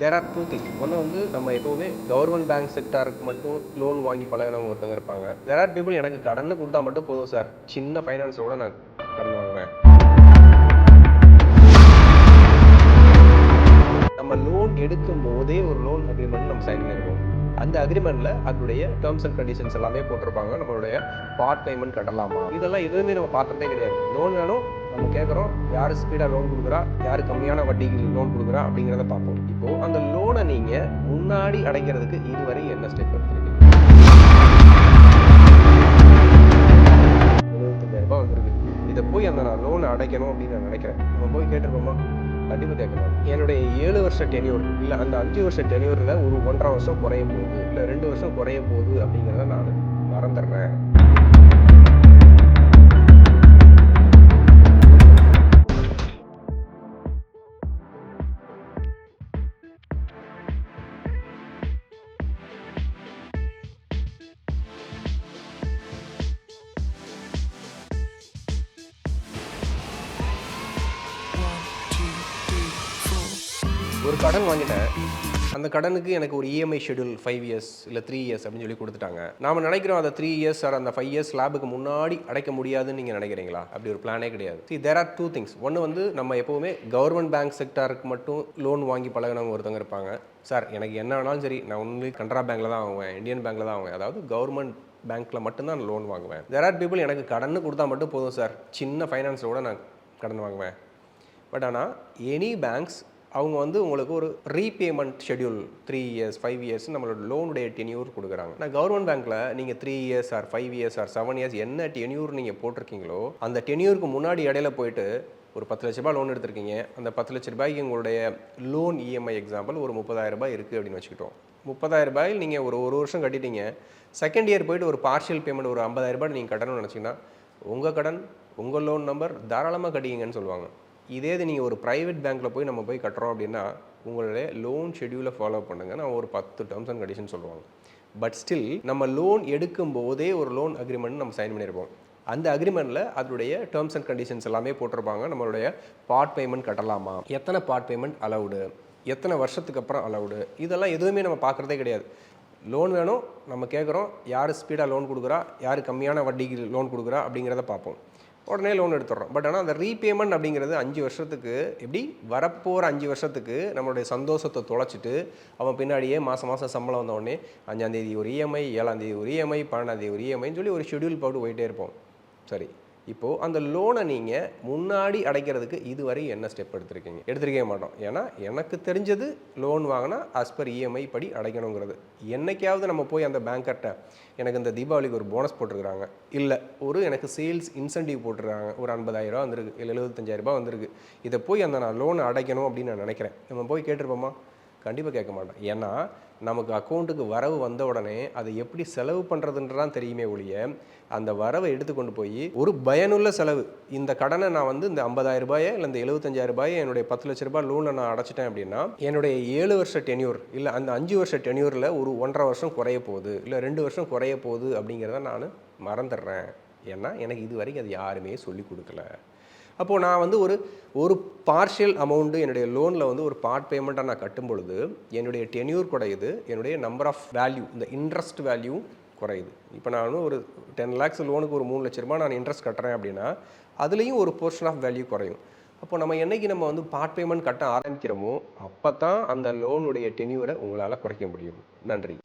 There are two things. ஒன்று வந்து நம்ம எப்போவுமே கவர்மெண்ட் பேங்க் செக்டாருக்கு மட்டும் லோன் வாங்கி பழகினவங்க ஒருத்தவங்க இருப்பாங்க. தேர் ஆர் பீப்புள் எனக்கு கடன் கொடுத்தா மட்டும் போதும் சார், சின்ன ஃபைனான்ஸோட நான் கடன் வாங்குவேன். நம்ம லோன் எடுக்கும் போதே ஒரு லோன் அக்ரிமெண்ட் நம்ம சைன் பண்ணிடுவோம். அந்த அக்ரிமெண்ட்ல அதனுடைய டேர்ம்ஸ் அண்ட் கண்டிஷன்ஸ் எல்லாமே போட்டிருப்பாங்க. நம்மளுடைய பார்ட் பேமெண்ட் கட்டலாமா, இதெல்லாம் எதுவுமே நம்ம பார்த்ததே கிடையாது. லோன் வேணும் நம்ம கேட்குறோம், யார் ஸ்பீடாக லோன் கொடுக்குறா, யார் கம்மியான வட்டிக்கு லோன் கொடுக்குறா அப்படிங்கிறத பார்ப்போம். இப்போ அந்த லோனை நீங்க முன்னாடி அடைக்கிறதுக்கு இதுவரை என்ன ஸ்டெப் எடுத்துருக்கீங்க? 75,000 ரூபாய் வந்துருக்கு. இதை போய் அந்த நான் லோனை அடைக்கணும் அப்படின்னு நான் நினைக்கிறேன். நம்ம போய் கேட்டிருப்போமா? கண்டிப்பாக கேட்கணும். என்னுடைய 7 வருஷ டென்யூர் இல்லை அந்த 5 வருஷ டென்யூரில் ஒரு 1.5 வருஷம் குறைய போகுது, இல்லை 2 வருஷம் குறைய போகுது அப்படிங்கிறத நான் மறந்துடுறேன். ஒரு கடன் வாங்கிட்டேன், அந்த கடனுக்கு எனக்கு ஒரு இஎம்ஐ ஷெடியூல் 5 இயர்ஸ் இல்லை 3 இயர்ஸ் அப்படின்னு சொல்லி கொடுத்துட்டாங்க. நாம் நினைக்கிறோம் அந்த 3 இயர்ஸ் ஆர் அந்த 5 இயர்ஸ் ஸ்லாபுக்கு முன்னாடி அடைக்க முடியாதுன்னு நீங்கள் நினைக்கிறீங்களா? அப்படி ஒரு பிளானே கிடையாது. There are two things. ஒன்று வந்து நம்ம எப்போவுமே கவர்மெண்ட் பேங்க் செக்டாருக்கு மட்டும் லோன் வாங்கி பழகினவங்க ஒருத்தவங்க இருப்பாங்க. சார் எனக்கு என்ன வேணாலும் சரி, நான் ஒன்லி கனரா பேங்க்கில் தான் வாங்குவேன், இந்தியன் பேங்க்கில் தான் வாங்குவேன், அதாவது கவர்மெண்ட் பேங்க்கில் மட்டும்தான் நான் லோன் வாங்குவேன். தேர் ஆர் பீப்புள் எனக்கு கடன் கொடுத்தா மட்டும் போதும் சார், சின்ன ஃபைனான்ஸோட நான் கடன் வாங்குவேன். பட் ஆனால் எனி பேங்க்ஸ் அவங்க வந்து உங்களுக்கு ஒரு ரீபேமெண்ட் ஷெடியூல் 3 இயர்ஸ் 5 இயர்ஸ் நம்மளோட லோனுடைய டென்யூர் கொடுக்குறாங்க. நான் கவர்மெண்ட் பேங்க்கில் நீங்கள் 3 years or 5 years or 7 years என்ன டென்யூர் நீங்கள் போட்டிருக்கீங்களோ அந்த டென்யூருக்கு முன்னாடி இடையில போயிட்டு ஒரு 10 லட்ச ரூபாய் லோன் எடுத்திருக்கீங்க. அந்த 10 லட்ச ரூபாய்க்கு உங்களுடைய லோன் இஎம்ஐ எக்ஸாம்பிள் ஒரு 30,000 ரூபாய் இருக்குது அப்படின்னு வச்சுக்கிட்டோம். 30,000 ரூபாயில் நீங்கள் ஒரு வருஷம் கட்டிட்டீங்க. செகண்ட் இயர் போயிட்டு ஒரு பார்ஷியல் பேமெண்ட் ஒரு 50,000 ரூபாய் நீங்கள் கட்டணும்னு நினச்சிங்கன்னா உங்கள் கடன் உங்கள் லோன் நம்பர் தாராளமாக கட்டிங்கன்னு சொல்லுவாங்க. இதே இது நீங்கள் ஒரு ப்ரைவேட் பேங்க்கில் போய் நம்ம போய் கட்டுறோம் அப்படின்னா உங்களுடைய லோன் ஷெடியூலை ஃபாலோ பண்ணுங்கன்னா ஒரு 10 டேர்ம்ஸ் அண்ட் கண்டிஷன் சொல்லுவாங்க. பட் ஸ்டில் நம்ம லோன் எடுக்கும் போதே ஒரு லோன் அக்ரிமெண்ட் நம்ம சைன் பண்ணியிருப்போம். அந்த அக்ரிமெண்ட்டில் அதனுடைய டேர்ம்ஸ் அண்ட் கண்டிஷன்ஸ் எல்லாமே போட்டிருப்பாங்க. நம்மளுடைய பார்ட் பேமெண்ட் கட்டலாமா, எத்தனை பார்ட் பேமெண்ட் அலவுடு, எத்தனை வருஷத்துக்கு அப்புறம் அலவுடு, இதெல்லாம் எதுவுமே நம்ம பார்க்குறதே கிடையாது. லோன் வேணும் நம்ம கேட்குறோம், யார் ஸ்பீடாக லோன் கொடுக்குறா, யார் கம்மியான வட்டிக்கு லோன் கொடுக்குறா அப்படிங்கிறத பார்ப்போம். உடனே லோன் எடுத்துடுறோம். பட் ஆனால் அந்த ரீபேமெண்ட் அப்படிங்கிறது 5 வருஷத்துக்கு எப்படி வரப்போகிற 5 வருஷத்துக்கு நம்மளுடைய சந்தோஷத்தை தொலைச்சிட்டு அவன் பின்னாடியே மாதம் சம்பளம் வந்த உடனே 5ஆம் தேதி ஒரு இஎம்ஐ, 7ஆம் தேதி ஒரு இஎம்ஐ, 12ஆம் தேதி ஒரு இஎம்ஐன்னு சொல்லி ஒரு ஷெடியூல் போட்டு போயிட்டே இருப்போம். சரி, இப்போது அந்த லோனை நீங்கள் முன்னாடி அடைக்கிறதுக்கு இதுவரை என்ன ஸ்டெப் எடுத்திருக்கவே மாட்டோம். ஏன்னா எனக்கு தெரிஞ்சது லோன் வாங்கினா ஆஸ் பர் இஎம்ஐ படி அடைக்கணுங்கிறது. என்றைக்காவது நம்ம போய் அந்த பேங்க்கிட்ட எனக்கு இந்த தீபாவளிக்கு ஒரு போனஸ் போட்டிருக்கிறாங்க, இல்லை ஒரு எனக்கு சேல்ஸ் இன்சென்டிவ் போட்டிருக்காங்க, ஒரு 50,000 ரூபா வந்திருக்கு, இல்லை 75,000 ரூபா வந்திருக்கு, இதை போய் அந்த நான் லோனை அடைக்கணும் அப்படின்னு நான் நினைக்கிறேன். நம்ம போய் கேட்டிருப்போமா? கண்டிப்பாக கேட்க மாட்டோம். ஏன்னா நமக்கு அக்கௌண்ட்டுக்கு வரவு வந்த உடனே அதை எப்படி செலவு பண்ணுறதுன்றதான் தெரியுமே ஒழிய அந்த வரவை எடுத்துக்கொண்டு போய் ஒரு பயனுள்ள செலவு, இந்த கடனை நான் வந்து இந்த 50,000 ரூபாயை இல்லை இந்த 75,000 ரூபாயை என்னுடைய 10 லட்ச ரூபாய் லோனை நான் அடைச்சிட்டேன் அப்படின்னா என்னுடைய 7 வருஷ டென்யூர் இல்லை அந்த 5 வருஷ டென்யூரில் ஒரு 1.5 வருஷம் குறைய போகுது, இல்லை 2 வருஷம் குறைய போகுது அப்படிங்கிறத நான் மறந்துடுறேன். ஏன்னா எனக்கு இது வரைக்கும் அது யாருமே சொல்லி கொடுக்கல. அப்போது நான் வந்து ஒரு பார்ஷியல் அமௌண்ட்டு என்னுடைய லோனில் வந்து ஒரு பார்ட் பேமெண்ட்டாக நான் கட்டும் பொழுது என்னுடைய டென்யூர் குறையுது, என்னுடைய நம்பர் ஆஃப் வேல்யூ இந்த இன்ட்ரெஸ்ட் வேல்யூ குறையுது. இப்போ நான் ஒரு 10 lakhs லோனுக்கு ஒரு 3 லட்ச ரூபாய் நான் இன்ட்ரெஸ்ட் கட்டுறேன் அப்படின்னா அதுலேயும் ஒரு போர்ஷன் ஆஃப் வேல்யூ குறையும். அப்போ நம்ம என்னைக்கு நம்ம வந்து பார்ட் பேமெண்ட் கட்ட ஆரம்பிக்கிறோமோ அப்போ தான் அந்த லோனுடைய டென்யூரை உங்களால் குறைக்க முடியும். நன்றி.